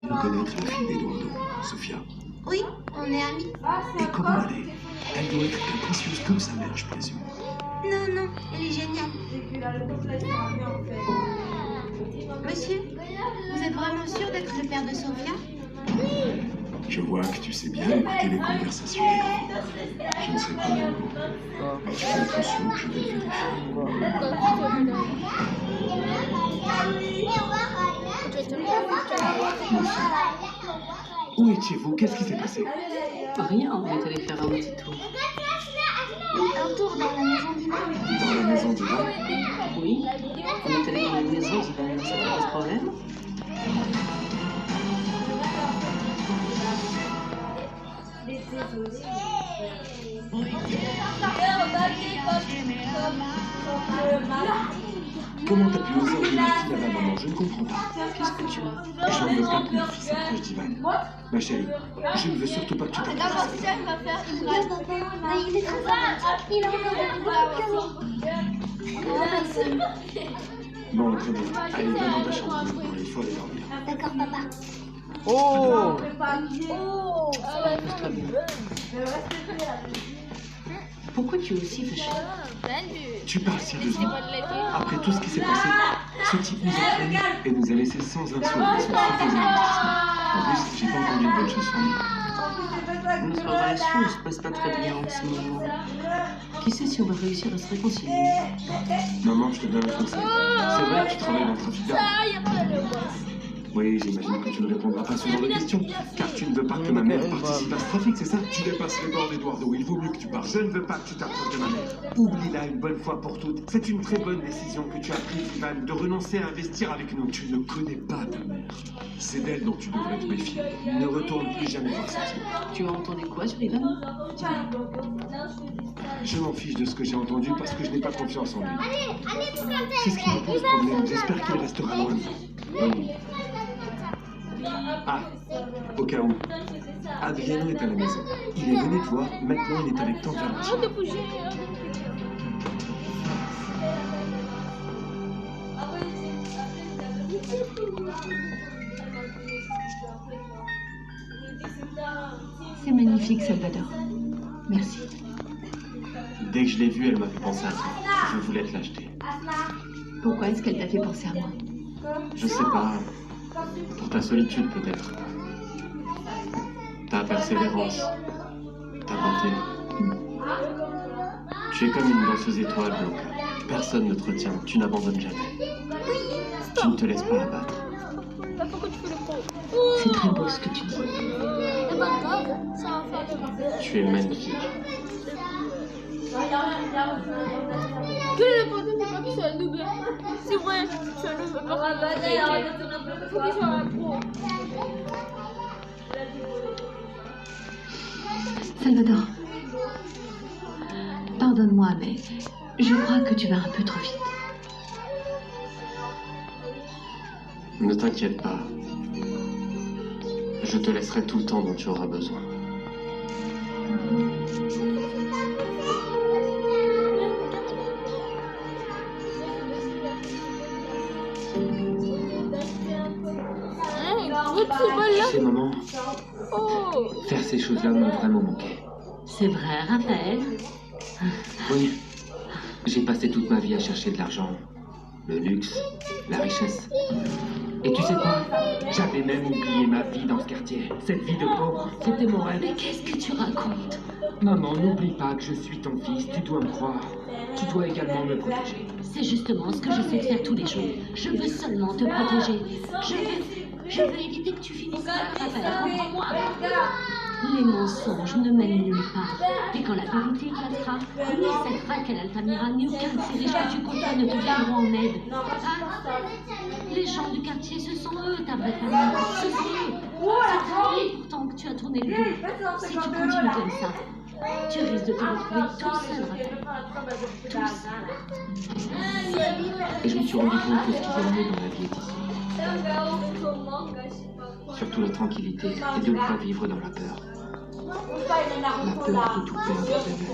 Connaître la fille d'Eduardo, Sofia. Oui, on est amis. Et comment elle est? Elle doit être capricieuse comme sa mère, je présume. Non, non, elle est géniale. Monsieur, vous êtes vraiment sûr d'être le père de Sofia? Je vois que tu sais bien écouter les conversations des grands. Je ne sais pas. Mais tu fais attention, je vais le vérifier. Où étiez-vous? Qu'est-ce qui s'est passé? Rien, on est allé faire un petit tour. Un tour dans la maison d'Ivan. Dans la maison d'Ivan? Oui, on est allé dans la maison d'Ivan, ça te pose problème? Comment t'as pu oser emmener ma fille à la maman? Je ne comprends pas. Qu'est-ce que tu as? Je ne veux pas que ma fille s'approche d'Ivan. Ma chérie, je ne veux surtout pas que tu t'approches. D'abord, si elle va faire une blague. Il est très sympathique. Il a encore Bon, très bien. Allez, viens dans ta chambre. Il faut aller dormir. D'accord, papa. Oh! Repose-toi bien. Pourquoi tu es aussi fâché? Tu parles sérieusement. Après tout ce qui s'est passé, ce type nous a traînés et nous a laissés sans un sou de son suffisant investissement. En plus, j'ai pas entendu une bonne chose sur lui. Notre relation ne se passe pas très bien en ce moment. Qui sait si on va réussir à se réconcilier? Maman, je te donne un conseil. C'est vrai que tu travailles dans le trafic d'armes. Oui, j'imagine que tu ne répondras pas à ce genre de questions, car tu ne veux pas que ma mère participe à ce trafic, c'est ça? Tu dépasses les bords d'Eduardo, il vaut mieux que tu partes. Je ne veux pas que tu t'approches de ma mère. Oublie-la une bonne fois pour toutes. C'est une très bonne décision que tu as prise, Ivan, de renoncer à investir avec nous. Tu ne connais pas ta mère. C'est d'elle dont tu devrais te méfier. Ne retourne plus jamais voir cette fille. Tu as entendu quoi sur Ivan? Je m'en fiche de ce que j'ai entendu parce que je n'ai pas confiance en lui. C'est ce qui me pose problème. J'espère qu'il restera loin de nous. Bonne nuit. Ah, au cas où, Adriano est à la maison. Il est venu te voir, maintenant il est avec Tante Valentina. C'est magnifique, Salvador. Merci. Dès que je l'ai vue, elle m'a fait penser à toi. Je voulais te l'acheter. Pourquoi est-ce qu'elle t'a fait penser à moi? Je sais pas, pour ta solitude peut-être. Ta persévérance, ta bonté. Tu es comme une danseuse étoile, Blanca. Personne ne te retient, tu n'abandonnes jamais. Tu ne te laisses pas abattre. C'est très beau ce que tu dis. Tu es magnifique. Quel est le problème? C'est pas qu'il soit noob. C'est vrai, tu as le noob. Faut qu'il soit un pro. Salvador, pardonne-moi, mais je crois que tu vas un peu trop vite. Ne t'inquiète pas. Je te laisserai tout le temps dont tu auras besoin. Tu sais, maman, faire ces choses-là m'a vraiment manqué. C'est vrai, Raphaël? Oui, j'ai passé toute ma vie à chercher de l'argent, le luxe, la richesse. Et tu sais quoi? J'avais même oublié ma vie dans ce quartier. Cette vie de pauvre, c'était mon rêve. Mais qu'est-ce que tu racontes? Maman, n'oublie pas que je suis ton fils, tu dois me croire. Tu dois également me protéger. C'est justement ce que j'essaie de faire tous les jours. Je veux seulement te protéger. Je veux éviter que tu finisses mal, Raphaël, comprends-moi. Les mensonges ne mènent nulle part. Et quand la vérité éclatera, ni cette Raquel Altamira, ni aucun de ces riches que tu côtoies ne te viendront en aide. Ah, les gens du quartier, ce sont eux ta vraie famille. Ce sont eux. C'est à eux pourtant que tu as tourné le dos. Si tu continues comme ça, tu risques de te retrouver tout seul, Raphaël. Tout seul. Et je me suis rendu compte que ce qui est mieux dans la vie est ici. Surtout la tranquillité et de ne pas vivre dans la peur. La peur de tout perdre de la vie.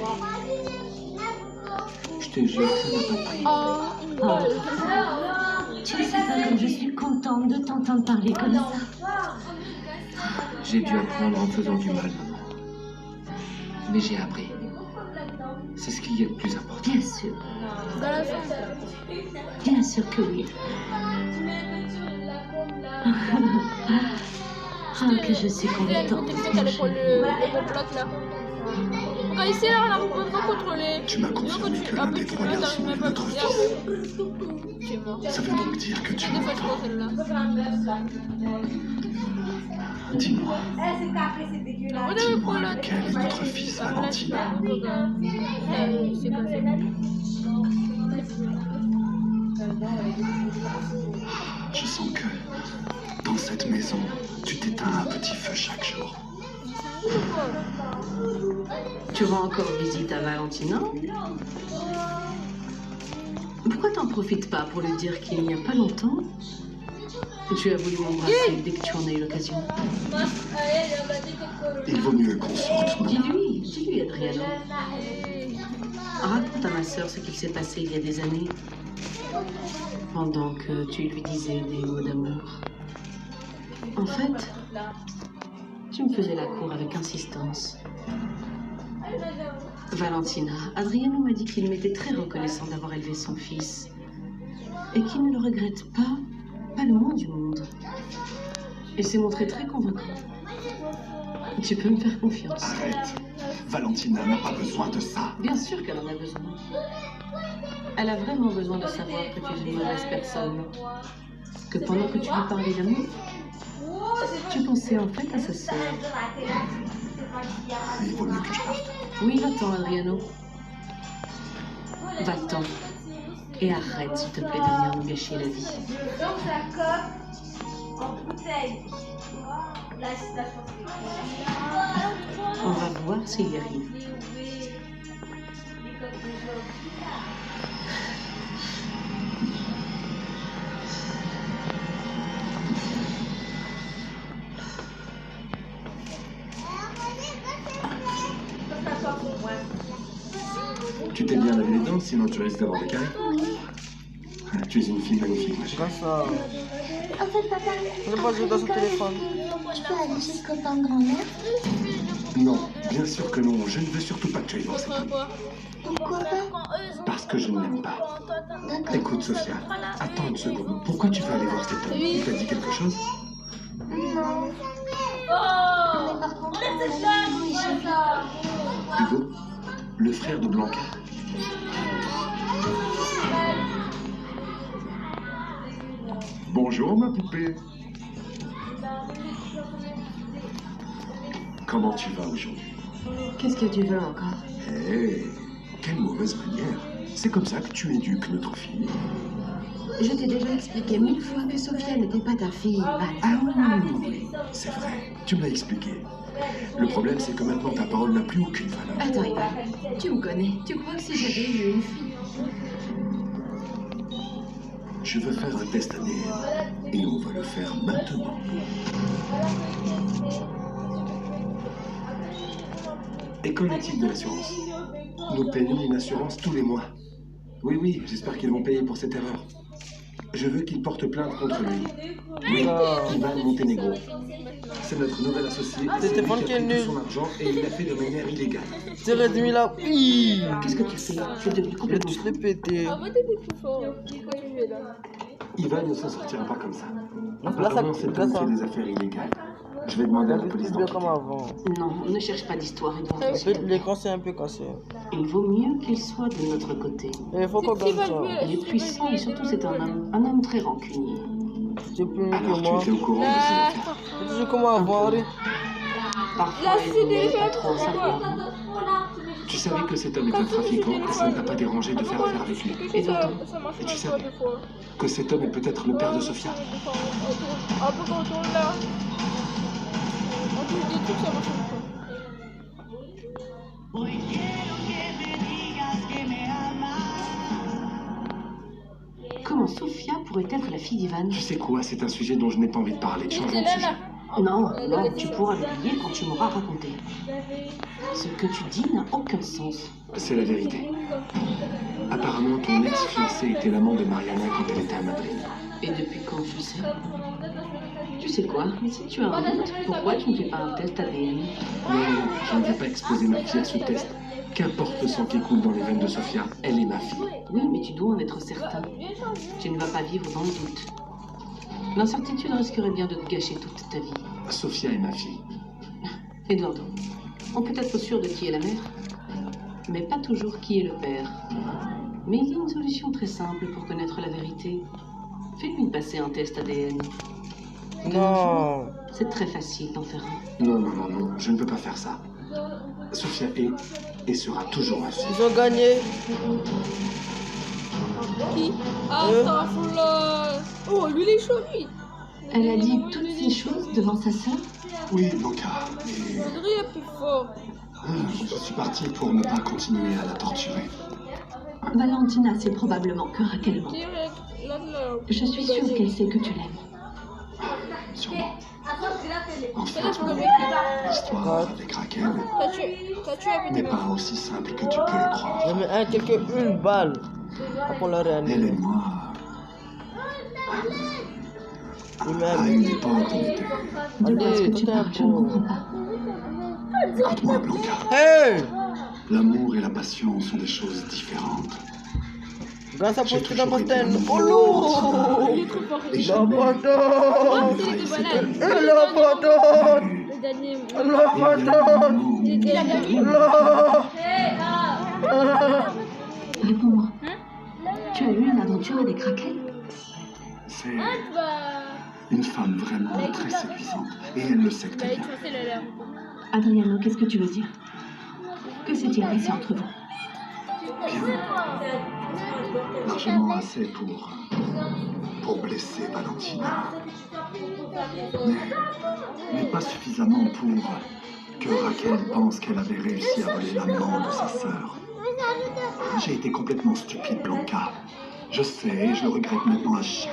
Je te jure que ça n'a pas pris. Oh, tu sais pas comme je suis contente de t'entendre parler comme ça. J'ai dû apprendre en faisant du mal, maman. Mais j'ai appris. C'est ce qu'il y a de plus important. Bien sûr. Dans la fin. Bien sûr que oui. Ah, que je suis contente. T'as le complot là. Quand ici là, on a pas contrôlé. Tu m'as confirmé que l'un des trois garçons est notre fils. Tu es mort. Ça veut donc dire que tu Des fois, m'entends. je pense celle-là. Dis-moi, On a dis-moi lequel est notre fils, Valentine. C'est comme ça. Je sens que, dans cette maison, tu t'éteins un petit feu chaque jour. Tu rends encore visite à Valentina? Pourquoi t'en profites pas pour lui dire qu'il n'y a pas longtemps tu as voulu m'embrasser dès que tu en as eu l'occasion? Il vaut mieux qu'on sorte, non? Dis-lui, Adriano. Raconte à ma sœur ce qu'il s'est passé il y a des années, pendant que tu lui disais des mots d'amour. En fait, tu me faisais la cour avec insistance. Valentina, Adriano m'a dit qu'il m'était très reconnaissant d'avoir élevé son fils et qu'il ne le regrette pas le moins du monde. Il s'est montré très convaincant. Tu peux me faire confiance. Arrête. Valentina n'a pas besoin de ça. Bien sûr qu'elle en a besoin. Elle a vraiment besoin de savoir que tu es une mauvaise personne. Que pendant que tu lui parlais d'amour, tu pensais en fait à sa sœur. Il vaut mieux que je parte. Oui, va-t'en, Adriano. Va-t'en. Et arrête, s'il te plaît, de venir nous gâcher la vie. On va voir s'il y arrive. Tu t'es bien lavé les dents, sinon tu risques d'avoir des caries. Tu es une fille magnifique, ma chérie. Comme ça. En fait, papa, Je vais pas jouer dans son téléphone. je peux aller chez le copain de grand-mère. Non, bien sûr que non. Je ne veux surtout pas que tu ailles voir cet homme. Pourquoi pas? Parce que je ne l'aime pas. D'accord. Écoute, Sophia, attends une seconde. Pourquoi tu veux aller voir cet homme? Il t'a dit quelque chose? Non. Mais par contre, on est chez lui. Hugo, le frère de Blanca. Bonjour, ma poupée. Comment tu vas aujourd'hui? Qu'est-ce que tu veux encore? Hé, quelle mauvaise manière. C'est comme ça que tu éduques notre fille. Je t'ai déjà expliqué 1000 fois que Sophia n'était pas ta fille, Val. Ah oui, c'est vrai. Tu me l'as expliqué. Le problème, c'est que maintenant, ta parole n'a plus aucune valeur. Attends, Ivan, tu me connais. Tu crois que si j'avais eu une fille... Je veux faire un test ADN. Et on va le faire maintenant. Et qu'en est-il de l'assurance? Nous payons une assurance tous les mois. Oui, oui, j'espère qu'ils vont payer pour cette erreur. Je veux qu'ils portent plainte contre lui. Oui, Ivan Montenegro. C'est notre nouvel associé. C'est Stéphane lui qui est a pris nul. son argent et il l'a fait de manière illégale. C'est réduit là. Oui. Qu'est-ce que tu fais? Tu es devenu Je vais complètement tous les péter. Ah, t'es plus fort. Quand tu es là. Ivan ne s'en sortira pas comme ça. Là, ça- Apparemment, cet là, homme ça- fait des affaires illégales. Je vais demander à la C'est police plus bien d'enquêter. comme avant. Non, ne cherche pas d'histoire, Edouard. Ah, s'il te plaît. L'écran c'est un peu cassé. Il vaut mieux qu'il soit de notre côté. Et il faut qu'on Qui gagne va ça. jouer? Il est puissant et surtout c'est un homme très rancunier. C'est plus mieux Alors, que tu moi. étais au courant de ces affaires? C'est toujours comme avant. Allez. Parfois, Là, il c'est vaut mieux déjà pas trop en savoir. Tu savais que cet homme est un trafiquant et ça ne t'a pas dérangé de faire affaire avec lui. Et donc, Ça marche Et tu pas savais des fois. que cet homme est peut-être le père de Sophia. Un peu quand on tourne là. On touche des trucs, ça marche pas. Comment Sophia pourrait être la fille d'Ivan? Tu sais quoi, c'est un sujet dont je n'ai pas envie de parler. Changeons de sujet. Non, non, tu pourras l'oublier quand tu m'auras raconté. Ce que tu dis n'a aucun sens. C'est la vérité. Apparemment, ton ex-fiancé était l'amant de Mariana quand elle était à Madrid. Et depuis quand tu le sais? Tu sais quoi? Si tu as un doute, pourquoi tu ne fais pas un test ADN? Non, je ne vais pas exposer ma fille à ce test. Qu'importe le sang qui coule dans les veines de Sophia, elle est ma fille. Oui, mais tu dois en être certain. Tu ne vas pas vivre dans le doute. L'incertitude risquerait bien de te gâcher toute ta vie. Sophia est ma fille. Eduardo, on peut être sûr de qui est la mère, mais pas toujours qui est le père. Mais il y a une solution très simple pour connaître la vérité. Fais-lui passer un test ADN. Non. C'est très facile d'en faire un. Non, non, non, non, je ne peux pas faire ça. Sophia est et sera toujours ma fille. Ils ont gagné. Qui? Ah, là. Oh, lui, il est chaud, lui. Elle a dit toutes ces choses devant sa sœur. Oui, Blanca. Et André est plus fort. je suis parti pour ne pas continuer à la torturer. Valentina sait probablement que Raquel ment. Direct. Là, là. Je suis sûre qu'elle sait que tu l'aimes. Sûrement. En fait, Peut-être que l'histoire avec Raquel t'as tué avec n'est pas aussi simple que tu peux le croire. J'en mets une balle. Après, on l'a Elle réanimé. et moi, Il m'a à une époque, on était... De quoi est-ce Allez, que tu t'es un parles? Je ne pauvre. comprends pas. Écoute-moi, Blanca. Hey! L'amour et la passion sont des choses différentes. Grâce à J'ai Poste toujours été d'Amastène. amoureux Oh de lourd! Il est trop fort. Et jamais L'abandon! Il était malade. Elle l'abandonne! Le dernier. Elle l'abandonne! Il était la dernière. Réponds-moi. Tu as eu une aventure avec Raquel? C'est une femme vraiment très séduisante. Et elle le sait très bien. Adriano, qu'est-ce que tu veux dire? Que s'est-il passé entre vous? Bien. Largement assez pour blesser Valentina. Mais pas suffisamment pour que Raquel pense qu'elle avait réussi à voler l'amant de sa sœur. J'ai été complètement stupide, Blanca. Je sais, je le regrette maintenant à chaque